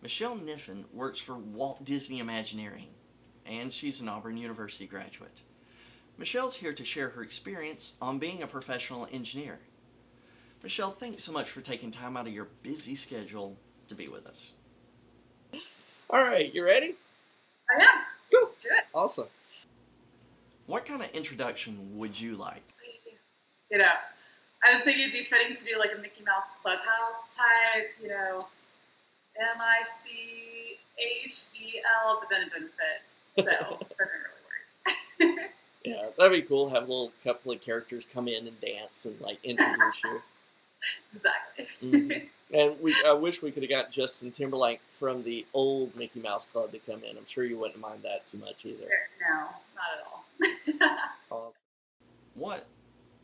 Michelle Niffen works for Walt Disney Imagineering, and she's an Auburn University graduate. Michelle's here to share her experience on being a professional engineer. Michelle, thanks so much for taking time out of your busy schedule to be with us. All right, you ready? Oh yeah. Cool. Do it. Awesome. What kind of introduction would you like? You know, I was thinking it'd be fitting to do like a Mickey Mouse Clubhouse type, MICHEL, but then it didn't fit, so that didn't really work. Yeah, that'd be cool. Have a little couple of characters come in and dance and like introduce you. Exactly. And I wish we could have got Justin Timberlake from the old Mickey Mouse Club to come in. I'm sure you wouldn't mind that too much either. No, not at all. Awesome. What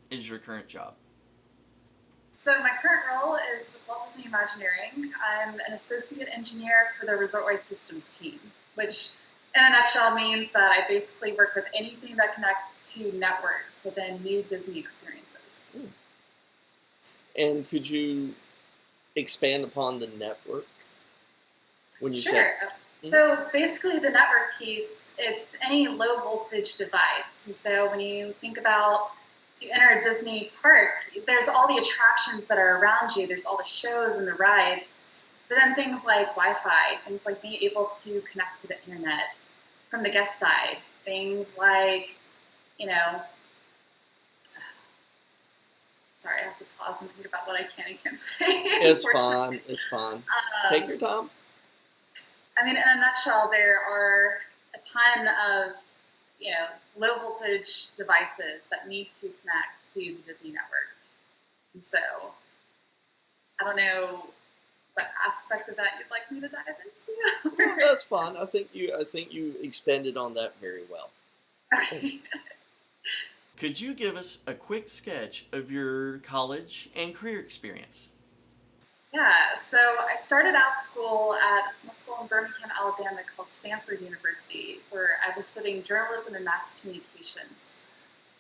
is your current job? So my current role is with Walt Disney Imagineering. I'm an associate engineer for the Resort-Wide Systems team, which in a nutshell means that I basically work with anything that connects to networks within new Disney experiences. And could you expand upon the network when you Sure. So basically the network piece, it's any low voltage device. And so when you think about to enter a Disney park, there's all the attractions that are around you. There's all the shows and the rides. But then things like Wi-Fi, things like being able to connect to the internet from the guest side, things like, sorry, I have to pause and think about what I can and can't say. It's fine. It's fine. Take your time. I mean, in a nutshell, there are a ton of, low voltage devices that need to connect to the Disney network. And so, I don't know what aspect of that you'd like me to dive into. Well, that's fine. I think you expanded on that very well. Okay. Could you give us a quick sketch of your college and career experience? Yeah, so I started out school at a small school in Birmingham, Alabama called Stanford University, where I was studying journalism and mass communications.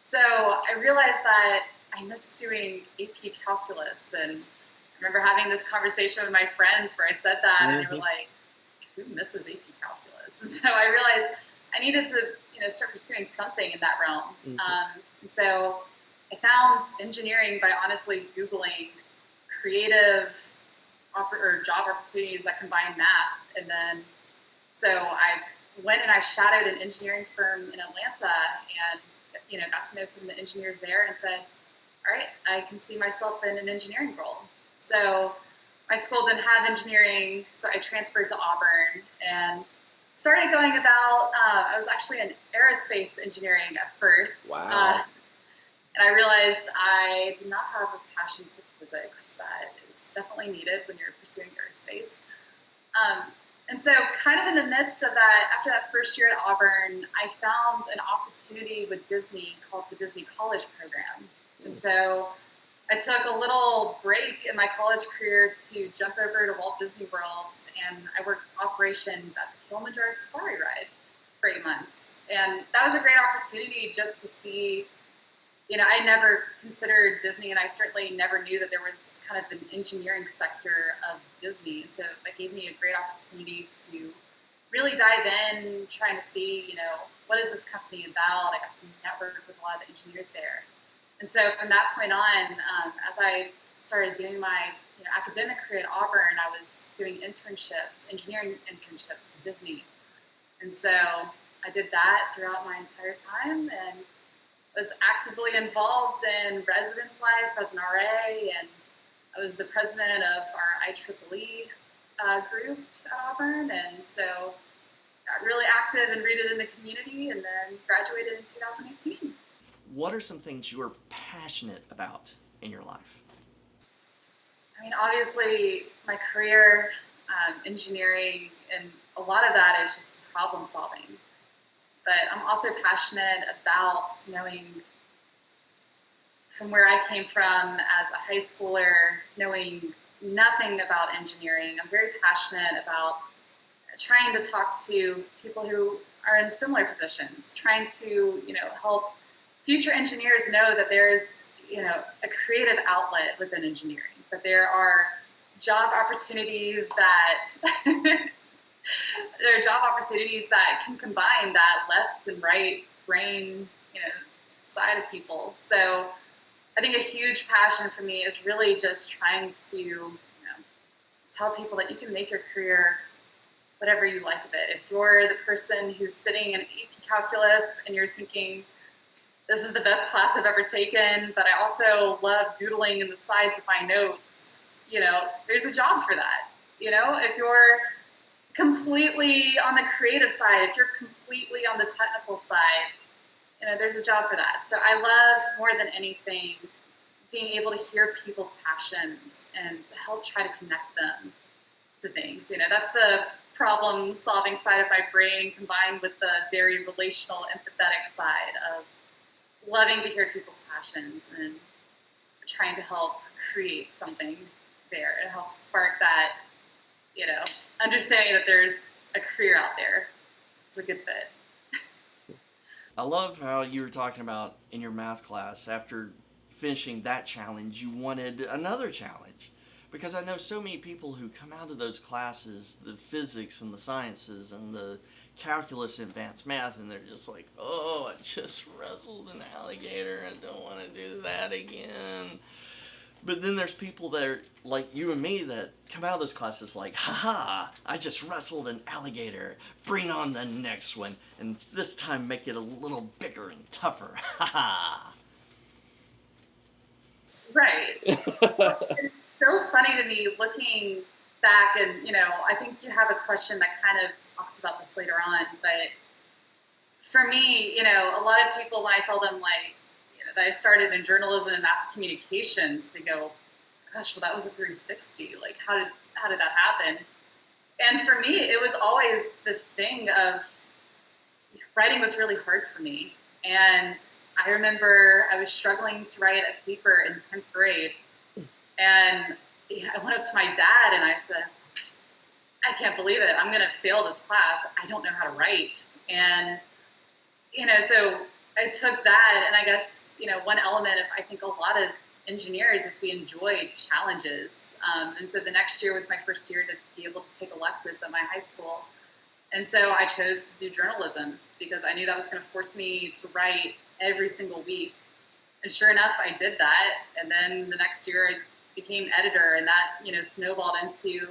So I realized that I missed doing AP calculus, and I remember having this conversation with my friends where I said that, and they were like, who misses AP calculus? And so I realized I needed to start pursuing something in that realm. And so I found engineering by honestly Googling creative job opportunities that combine math. And then, so I went and I shadowed an engineering firm in Atlanta and, got to know some of the engineers there and said, all right, I can see myself in an engineering role. So my school didn't have engineering, so I transferred to Auburn and started going about, I was actually in aerospace engineering at first. Wow. And I realized I did not have a passion for physics that is definitely needed when you're pursuing aerospace. And so kind of in the midst of that, after that first year at Auburn, I found an opportunity with Disney called the Disney College Program. And so I took a little break in my college career to jump over to Walt Disney World, and I worked operations at the Kilimanjaro Safari ride for 8 months. And that was a great opportunity just to see, I never considered Disney, and I certainly never knew that there was kind of an engineering sector of Disney. And so that gave me a great opportunity to really dive in, trying to see, what is this company about? I got to network with a lot of the engineers there. And so from that point on, as I started doing my academic career at Auburn, I was doing internships, engineering internships with Disney. And so I did that throughout my entire time and was actively involved in residence life as an RA, and I was the president of our IEEE group at Auburn, and so got really active and rooted in the community, and then graduated in 2018. What are some things you are passionate about in your life? I mean, obviously, my career, engineering, and a lot of that is just problem solving. But I'm also passionate about knowing from where I came from as a high schooler, knowing nothing about engineering. I'm very passionate about trying to talk to people who are in similar positions, trying to, help future engineers know that there's, a creative outlet within engineering, that there are job opportunities that there are job opportunities that can combine that left and right brain, side of people. So I think a huge passion for me is really just trying to tell people that you can make your career whatever you like of it. If you're the person who's sitting in AP Calculus and you're thinking, this is the best class I've ever taken, but I also love doodling in the sides of my notes, there's a job for that. If you're completely on the creative side, if you're completely on the technical side, there's a job for that. So I love more than anything being able to hear people's passions and to help try to connect them to things. That's the problem-solving side of my brain combined with the very relational, empathetic side of loving to hear people's passions and trying to help create something there. It helps spark that, understanding that there's a career out there. It's a good fit. I love how you were talking about in your math class, after finishing that challenge, you wanted another challenge. Because I know so many people who come out of those classes, the physics and the sciences and the calculus and advanced math, and they're just like, oh, I just wrestled an alligator, I don't want to do that again. But then there's people that are like you and me that come out of those classes like, haha, I just wrestled an alligator, bring on the next one, and this time make it a little bigger and tougher, haha. Right. It's so funny to me looking back, and I think you have a question that kind of talks about this later on, but for me, a lot of people, when I tell them that I started in journalism and mass communications, they go, gosh, well, that was a 360. Like, how did that happen? And for me, it was always this thing of writing was really hard for me. And I remember I was struggling to write a paper in 10th grade. And I went up to my dad and I said, I can't believe it. I'm going to fail this class. I don't know how to write. And, so I took that, and I guess, one element of, I think, a lot of engineers is we enjoy challenges. And so the next year was my first year to be able to take electives at my high school. And so I chose to do journalism because I knew that was going to force me to write every single week. And sure enough, I did that. And then the next year I became editor, and that, snowballed into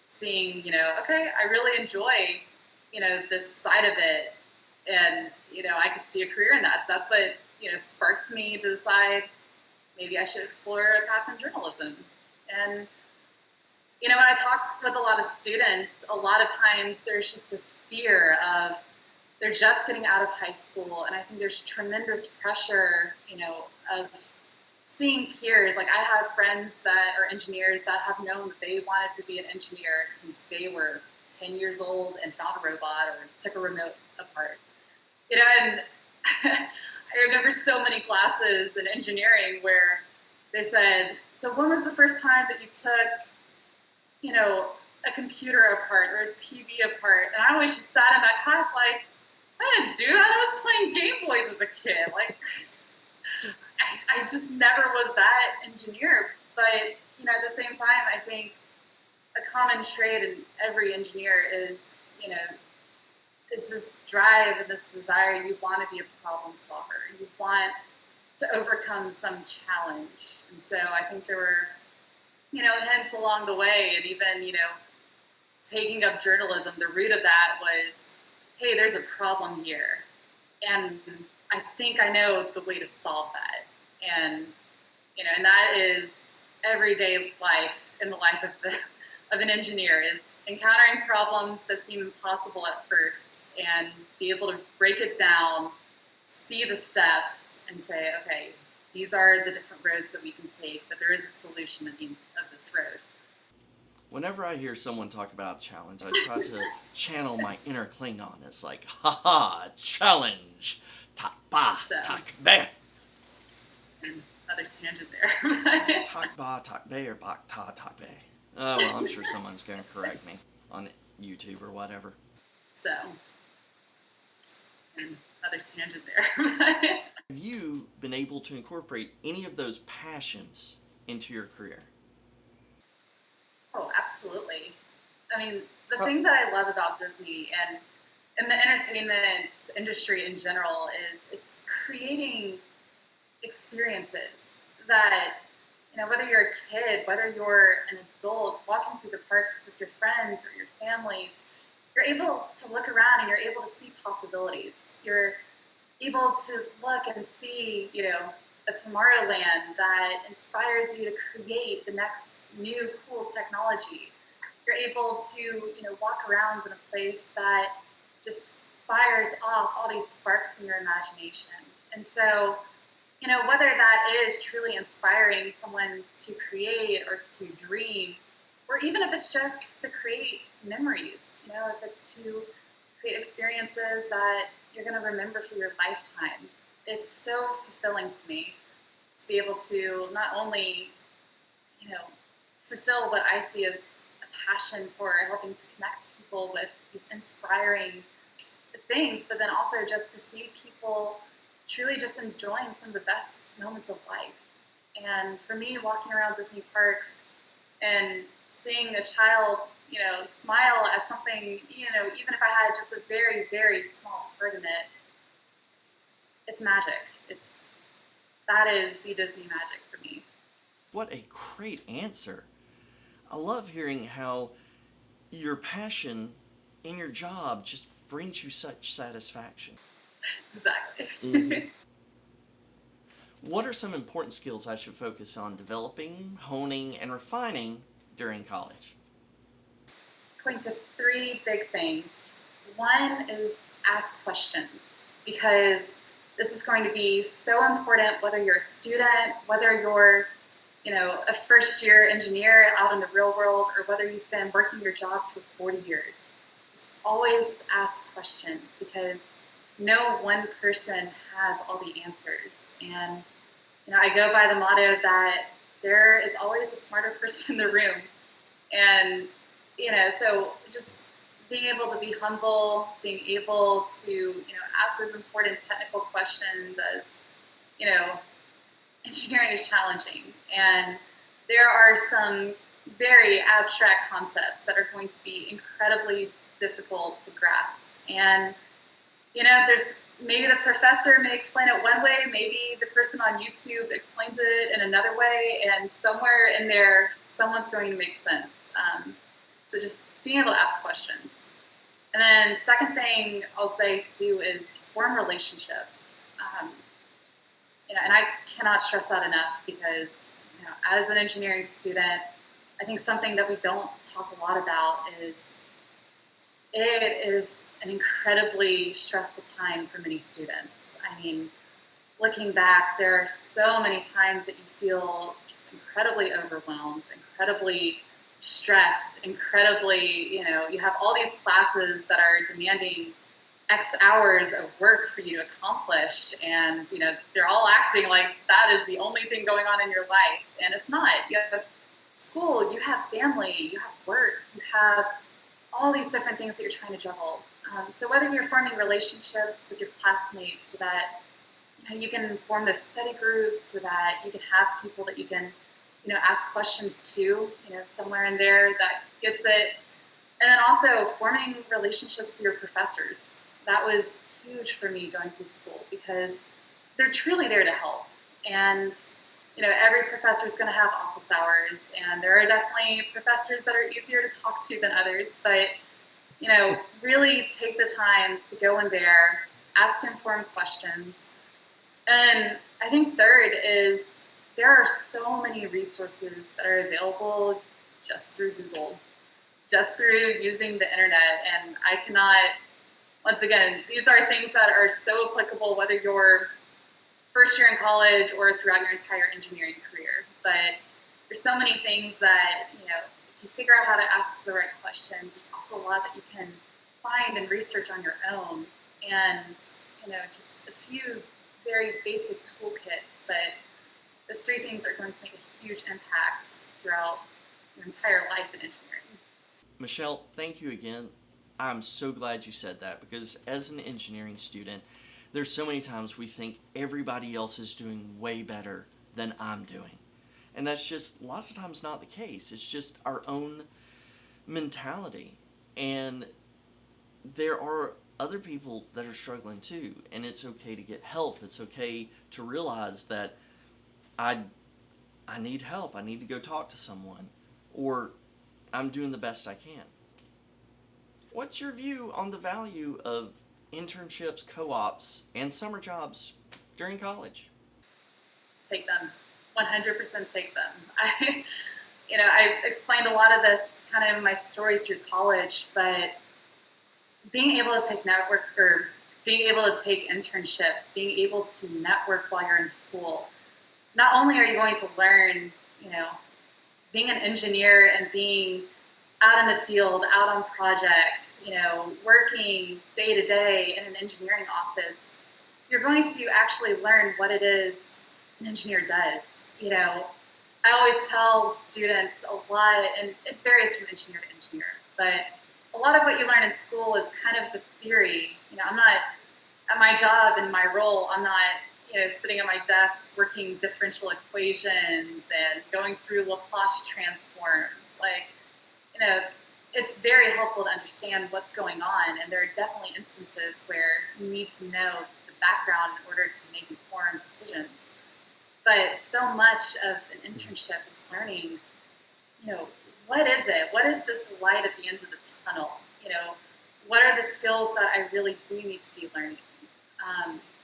seeing, okay, I really enjoy, this side of it. And, I could see a career in that. So that's what, sparked me to decide maybe I should explore a path in journalism. And, when I talk with a lot of students, a lot of times there's just this fear of they're just getting out of high school. And I think there's tremendous pressure, of seeing peers. Like, I have friends that are engineers that have known that they wanted to be an engineer since they were 10 years old and found a robot or took a remote apart. And I remember so many classes in engineering where they said, so when was the first time that you took, a computer apart or a TV apart? And I always just sat in that class like, I didn't do that. I was playing Game Boys as a kid. Like, I just never was that engineer. But, at the same time, I think a common trait in every engineer is, is this drive and this desire. You want to be a problem solver. You want to overcome some challenge. And so I think there were, hints along the way, and even, taking up journalism, the root of that was, hey, there's a problem here. And I think I know the way to solve that. And, and that is everyday life in the life of an engineer, is encountering problems that seem impossible at first and be able to break it down, see the steps, and say, okay, these are the different roads that we can take, but there is a solution at the end of this road. Whenever I hear someone talk about challenge, I try to channel my inner Klingon. It's like, haha, challenge, tak ba, tak be. Another tangent there. Tak ba, tak be, or bak ta, tak be. Oh, well, I'm sure someone's going to correct me on YouTube or whatever. So, another tangent there. Have you been able to incorporate any of those passions into your career? absolutely. I mean, the Huh. thing that I love about Disney and the entertainment industry in general is it's creating experiences that, whether you're a kid, whether you're an adult walking through the parks with your friends or your families, you're able to look around and you're able to see possibilities. You're able to look and see, a Tomorrowland that inspires you to create the next new cool technology. You're able to, walk around in a place that just fires off all these sparks in your imagination. And so, whether that is truly inspiring someone to create or to dream, or even if it's just to create memories, if it's to create experiences that you're going to remember for your lifetime, it's so fulfilling to me to be able to not only, fulfill what I see as a passion for helping to connect people with these inspiring things, but then also just to see people truly just enjoying some of the best moments of life. And for me, walking around Disney parks and seeing a child, smile at something, even if I had just a very, very small part in it, it's magic. That is the Disney magic for me. What a great answer. I love hearing how your passion in your job just brings you such satisfaction. Exactly. Mhm. What are some important skills I should focus on developing, honing, and refining during college? Point to three big things. One is ask questions, because this is going to be so important whether you're a student, whether you're, a first year engineer out in the real world, or whether you've been working your job for 40 years. Just always ask questions, because no one person has all the answers. And, I go by the motto that there is always a smarter person in the room. And, so just being able to be humble, being able to, ask those important technical questions as, engineering is challenging. And there are some very abstract concepts that are going to be incredibly difficult to grasp. And, there's maybe the professor may explain it one way, maybe the person on YouTube explains it in another way, and somewhere in there, someone's going to make sense. So just being able to ask questions. And then second thing I'll say too is form relationships. And I cannot stress that enough, because as an engineering student, I think something that we don't talk a lot about is it is an incredibly stressful time for many students. I mean, looking back, there are so many times that you feel just incredibly overwhelmed, incredibly stressed, incredibly, you have all these classes that are demanding X hours of work for you to accomplish, and they're all acting like that is the only thing going on in your life, and it's not. You have school, you have family, you have work, you have all these different things that you're trying to juggle. So whether you're forming relationships with your classmates so that you can form those study groups, so that you can have people that you can ask questions to, somewhere in there that gets it. And then also forming relationships with your professors. That was huge for me going through school, because they're truly there to help. And, every professor is going to have office hours, and there are definitely professors that are easier to talk to than others. But, really take the time to go in there, ask informed questions. And I think third is there are so many resources that are available just through Google, just through using the internet. And I cannot, once again, these are things that are so applicable whether you're first year in college or throughout your entire engineering career. But there's so many things that, if you figure out how to ask the right questions, there's also a lot that you can find and research on your own. And, just a few very basic toolkits, but those three things are going to make a huge impact throughout your entire life in engineering. Michelle, thank you again. I'm so glad you said that, because as an engineering student, there's so many times we think everybody else is doing way better than I'm doing. And that's just lots of times not the case. It's just our own mentality. And there are other people that are struggling too, and it's okay to get help. It's okay to realize that I I need help. I need to go talk to someone, or I'm doing the best I can. What's your view on the value of internships, co-ops, and summer jobs during college? Take them. 100% take them. I explained a lot of this kind of in my story through college, but being able to being able to take internships, being able to network while you're in school, not only are you going to learn, being an engineer and being out in the field, out on projects, working day to day in an engineering office, you're going to actually learn what it is an engineer does. I always tell students a lot, and it varies from engineer to engineer, but a lot of what you learn in school is kind of the theory. I'm not, at my job and my role, I'm not, sitting at my desk working differential equations and going through Laplace transforms. It's very helpful to understand what's going on, and there are definitely instances where you need to know the background in order to make informed decisions. But so much of an internship is learning, what is it? What is this light at the end of the tunnel? What are the skills that I really do need to be learning?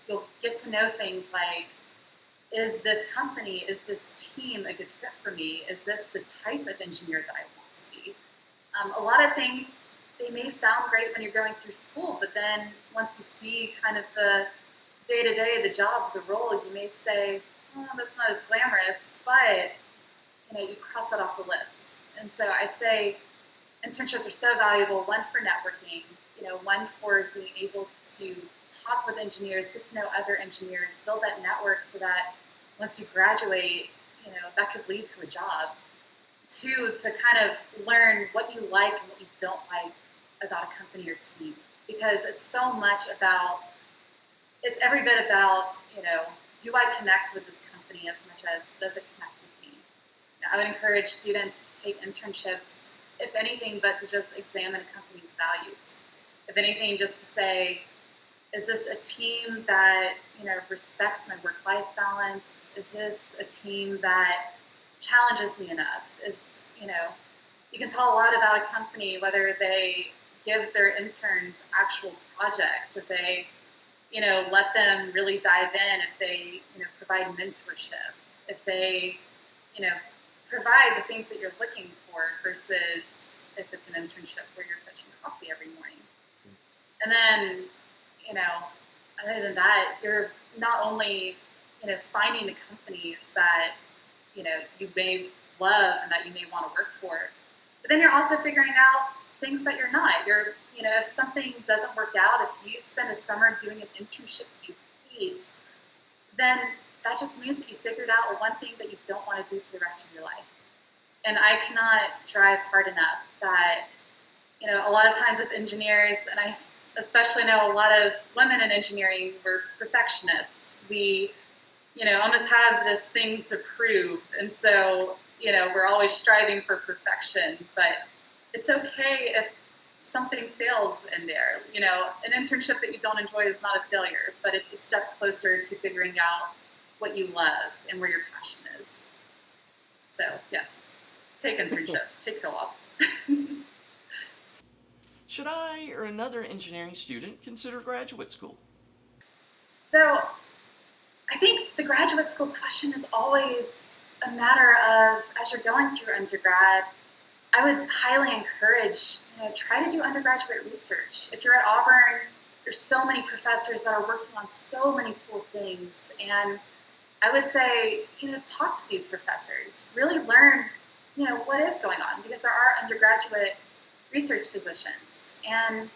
You'll get to know things like, is this company, is this team a good fit for me? Is this the type of engineer that I want to be? A lot of things, they may sound great when you're going through school, but then once you see kind of the day-to-day, the job, the role, you may say, oh, that's not as glamorous, but you cross that off the list. And so I'd say internships are so valuable, one for networking, one for being able to talk with engineers, get to know other engineers, build that network so that once you graduate, that could lead to a job. Two, to kind of learn what you like and what you don't like about a company or team, because it's so much about, it's every bit about, do I connect with this company as much as does it connect with me? I would encourage students to take internships, if anything, but to just examine a company's values. If anything, just to say, is this a team that respects my work-life balance? Is this a team that challenges me enough? You can tell a lot about a company whether they give their interns actual projects, if they let them really dive in, if they provide mentorship, if they provide the things that you're looking for versus if it's an internship where you're fetching coffee every morning. And then other than that, you're not only finding the companies that you may love and that you may want to work for, but then you're also figuring out things that you're not. If something doesn't work out, if you spend a summer doing an internship you hate, then that just means that you figured out one thing that you don't want to do for the rest of your life. And I cannot drive hard enough that a lot of times as engineers, and I especially know a lot of women in engineering, we're perfectionists. We, almost have this thing to prove. And so, we're always striving for perfection, but it's okay if something fails in there. An internship that you don't enjoy is not a failure, but it's a step closer to figuring out what you love and where your passion is. So, yes, take internships, take co-ops. Should I or another engineering student consider graduate school? So I think the graduate school question is always a matter of, as you're going through undergrad, I would highly encourage, try to do undergraduate research. If you're at Auburn, there's so many professors that are working on so many cool things. And I would say, talk to these professors, really learn, what is going on, because there are undergraduate research positions. And,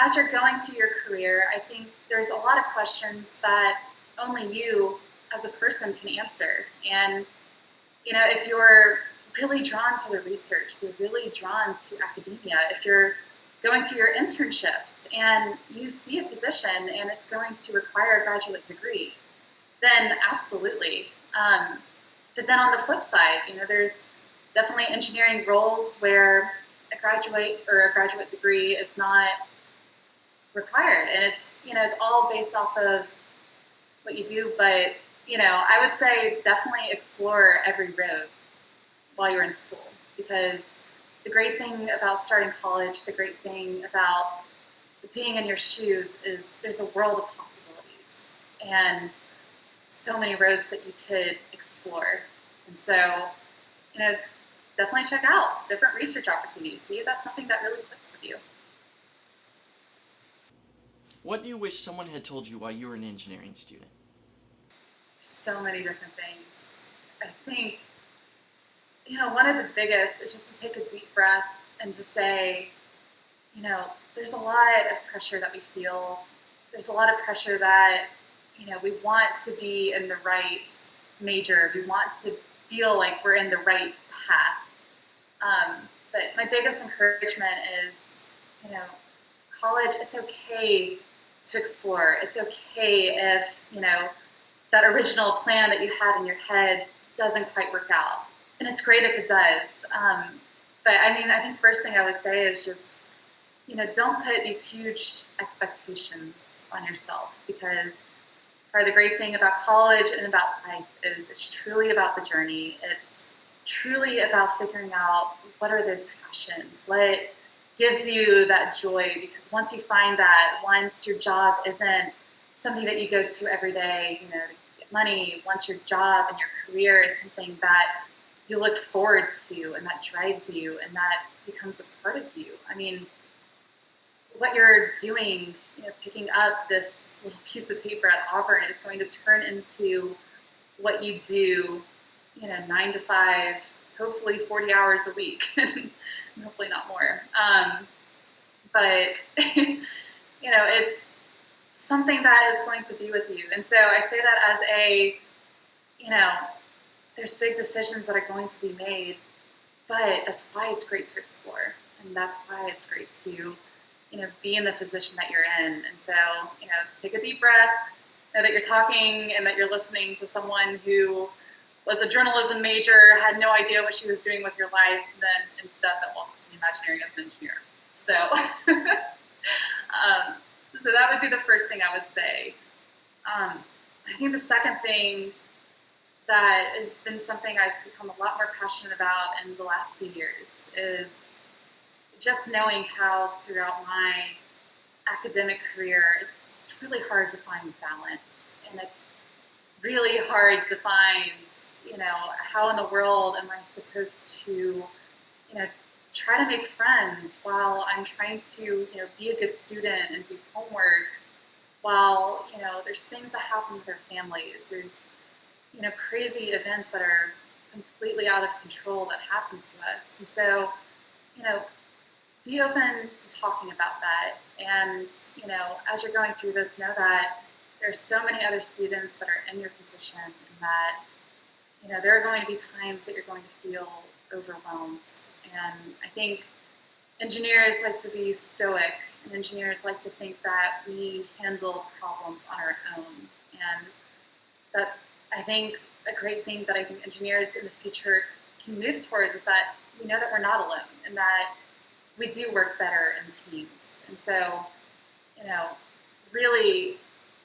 as you're going through your career, I think there's a lot of questions that only you as a person can answer. And, if you're really drawn to the research, if you're really drawn to academia, if you're going through your internships and you see a position and it's going to require a graduate degree, then absolutely. But then on the flip side, there's definitely engineering roles where a graduate degree is not required, and it's all based off of what you do. But I would say definitely explore every road while you're in school, because the great thing about starting college, the great thing about being in your shoes is there's a world of possibilities and so many roads that you could explore. And so, definitely check out different research opportunities. See if that's something that really clicks with you. What do you wish someone had told you while you were an engineering student? So many different things. I think, one of the biggest is just to take a deep breath and to say, there's a lot of pressure that we feel. There's a lot of pressure that, we want to be in the right major. We want to feel like we're in the right path. But my biggest encouragement is, college, it's okay to explore. It's okay if, that original plan that you had in your head doesn't quite work out. And it's great if it does. But I think first thing I would say is just, don't put these huge expectations on yourself, because part of the great thing about college and about life is it's truly about the journey. It's truly about figuring out what are those passions, what gives you that joy, because once you find that, once your job isn't something that you go to every day, to get money, once your job and your career is something that you look forward to and that drives you and that becomes a part of you. What you're doing, picking up this little piece of paper at Auburn is going to turn into what you do, 9 to 5, hopefully 40 hours a week, and hopefully not more. But, it's something that is going to be with you. And so I say that as there's big decisions that are going to be made, but that's why it's great to explore. And that's why it's great to, be in the position that you're in. And so, take a deep breath, know that you're talking and that you're listening to someone who was a journalism major, had no idea what she was doing with your life, and then ended up at Walt Disney Imagineering as an engineer. So, so that would be the first thing I would say. I think the second thing that has been something I've become a lot more passionate about in the last few years is just knowing how throughout my academic career, it's really hard to find balance, and it's really hard to find, how in the world am I supposed to, try to make friends while I'm trying to, be a good student and do homework, while, there's things that happen with their families. There's, crazy events that are completely out of control that happen to us. And so, be open to talking about that. And, as you're going through this, know that there are so many other students that are in your position, and that, there are going to be times that you're going to feel overwhelmed. And I think engineers like to be stoic, and engineers like to think that we handle problems on our own. And that, I think, a great thing that I think engineers in the future can move towards is that we know that we're not alone, and that we do work better in teams. And so, really,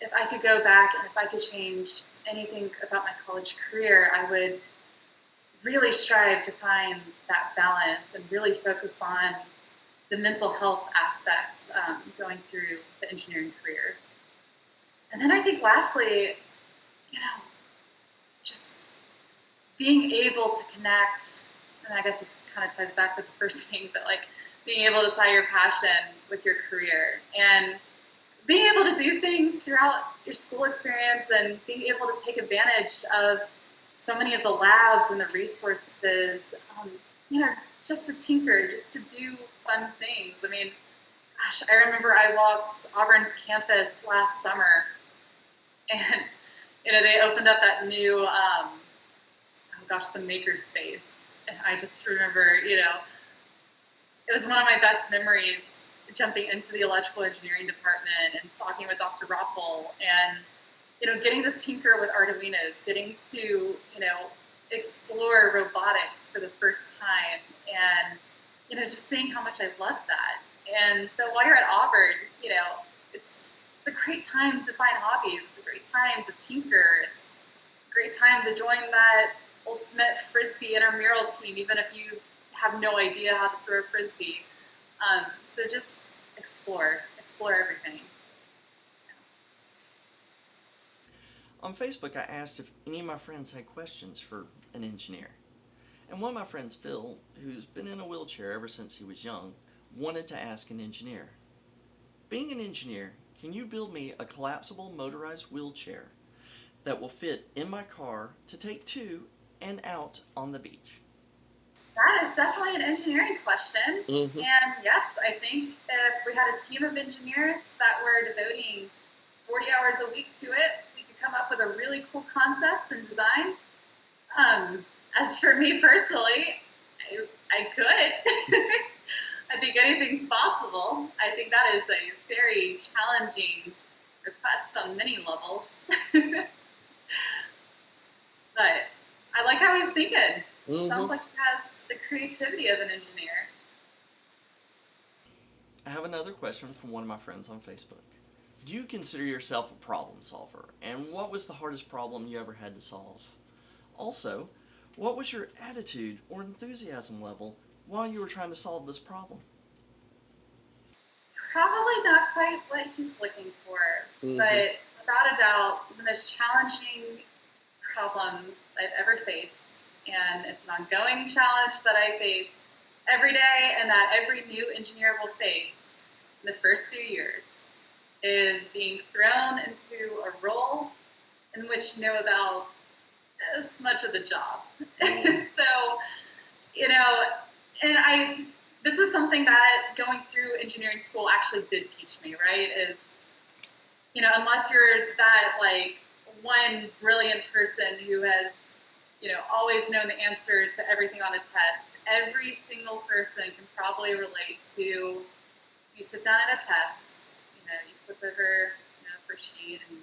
if I could go back and if I could change anything about my college career, I would really strive to find that balance and really focus on the mental health aspects going through the engineering career. And then I think lastly, just being able to connect, and I guess this kind of ties back with the first thing, but being able to tie your passion with your career, and being able to do things throughout your school experience, and being able to take advantage of so many of the labs and the resources, just to tinker, just to do fun things. I remember I walked Auburn's campus last summer, and, they opened up that new, the maker space. And I just remember, it was one of my best memories, jumping into the electrical engineering department and talking with Dr. Roppel, and, getting to tinker with Arduinos, getting to, explore robotics for the first time, and just seeing how much I love that. And so while you're at Auburn, it's a great time to find hobbies. It's a great time to tinker. It's a great time to join that ultimate frisbee intramural team, even if you have no idea how to throw a frisbee. So just explore everything. On Facebook, I asked if any of my friends had questions for an engineer. And one of my friends, Phil, who's been in a wheelchair ever since he was young, wanted to ask an engineer. Being an engineer, can you build me a collapsible motorized wheelchair that will fit in my car to take to and out on the beach? That is definitely an engineering question. Mm-hmm. And yes, I think if we had a team of engineers that were devoting 40 hours a week to it, we could come up with a really cool concept and design. As for me personally, I could. I think anything's possible. I think that is a very challenging request on many levels. But I like how he's thinking. Mm-hmm. Sounds like he has the creativity of an engineer. I have another question from one of my friends on Facebook. Do you consider yourself a problem solver? And what was the hardest problem you ever had to solve? Also, what was your attitude or enthusiasm level while you were trying to solve this problem? Probably not quite what he's looking for, but without a doubt, the most challenging problem I've ever faced, and it's an ongoing challenge that I face every day and that every new engineer will face in the first few years, is being thrown into a role in which you know about as much of the job. So, and this is something that going through engineering school actually did teach me, right? Is, unless you're that one brilliant person who has, always known the answers to everything on a test, every single person can probably relate to, you sit down at a test, you flip over, first sheet and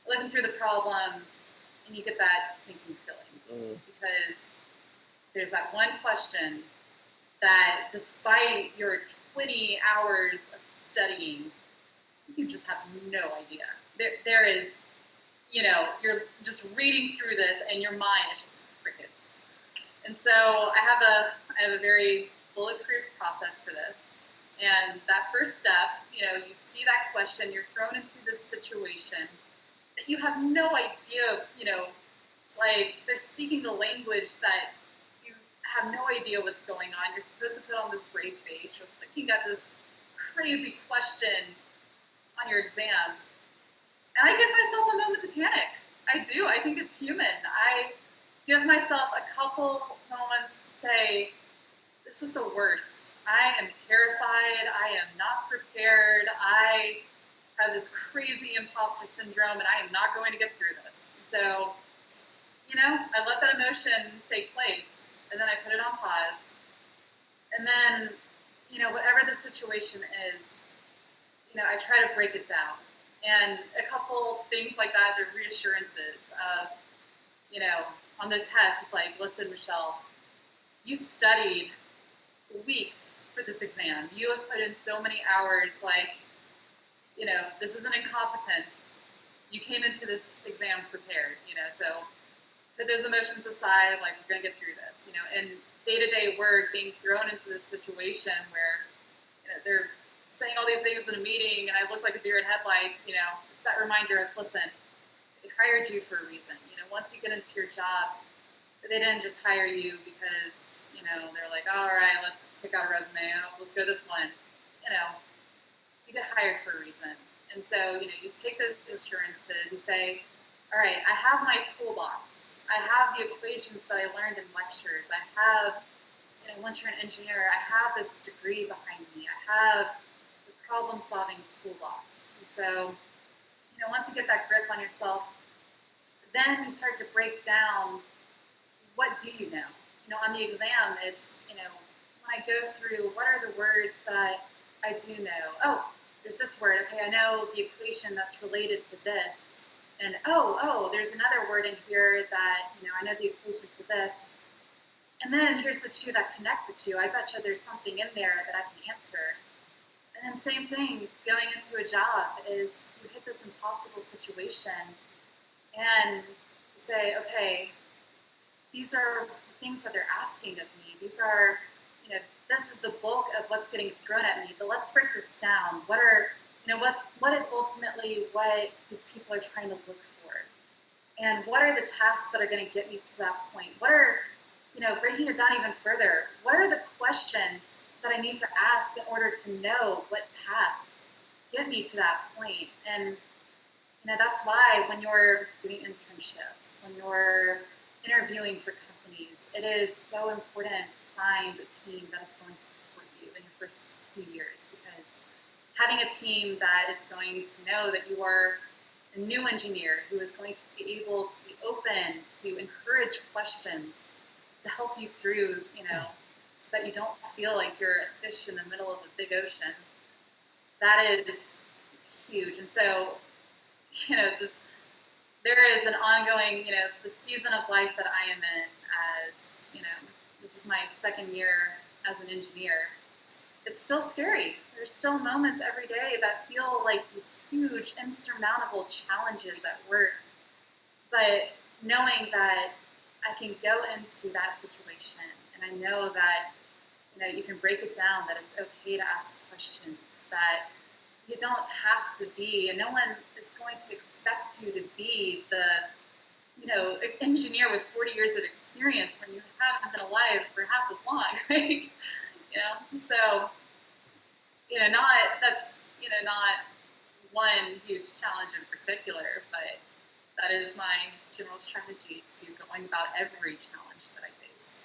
looking through the problems, and you get that stinking feeling because there's that one question that, despite your 20 hours of studying, you just have no idea. There is, you're just reading through this, and your mind is just crickets. And so I have a very bulletproof process for this. And that first step, you see that question, you're thrown into this situation that you have no idea, it's like they're speaking the language that you have no idea what's going on. You're supposed to put on this brave face. You're looking at this crazy question on your exam. And I give myself a moment to panic. I do. I think it's human. I give myself a couple moments to say, this is the worst. I am terrified. I am not prepared. I have this crazy imposter syndrome, and I am not going to get through this. So, I let that emotion take place, and then I put it on pause. And then, whatever the situation is, I try to break it down. And a couple things like that, the reassurances of, on this test, it's like, listen, Michelle, you studied weeks for this exam. You have put in so many hours, this isn't incompetence. You came into this exam prepared, so put those emotions aside, we're going to get through this, and day-to-day work, being thrown into this situation where, they're saying all these things in a meeting and I look like a deer in headlights, it's that reminder of, listen, they hired you for a reason. Once you get into your job, they didn't just hire you because, they're like, all right, let's pick out a resume. Let's go this one. You get hired for a reason. And so, you take those assurances, you say, all right, I have my toolbox. I have the equations that I learned in lectures. I have, once you're an engineer, I have this degree behind me. I have the problem-solving toolbox. And so, once you get that grip on yourself, then you start to break down, what do you know? On the exam, it's, when I go through, what are the words that I do know? Oh, there's this word. Okay, I know the equation that's related to this. And, there's another word in here that, I know the equation for this. And then here's the two that connect the two. I bet you there's something in there that I can answer. And then same thing, going into a job is you hit this impossible situation and say, okay, these are things that they're asking of me. These are, this is the bulk of what's getting thrown at me, but let's break this down. What is ultimately what these people are trying to look for? And what are the tasks that are going to get me to that point? What are, breaking it down even further, what are the questions that I need to ask in order to know what tasks get me to that point? And, that's why when you're doing internships, when you're interviewing for companies, it is so important to find a team that is going to support you in your first few years, because having a team that is going to know that you are a new engineer who is going to be able to be open to encourage questions to help you through, so that you don't feel like you're a fish in the middle of a big ocean. That is huge. And so, there is an ongoing, the season of life that I am in as, this is my second year as an engineer. It's still scary. There's still moments every day that feel like these huge, insurmountable challenges at work. But knowing that I can go into that situation and I know that, you can break it down, that it's okay to ask questions, that you don't have to be, and no one is going to expect you to be the, engineer with 40 years of experience when you haven't been alive for half as long. So, not one huge challenge in particular, but that is my general strategy to going about every challenge that I face.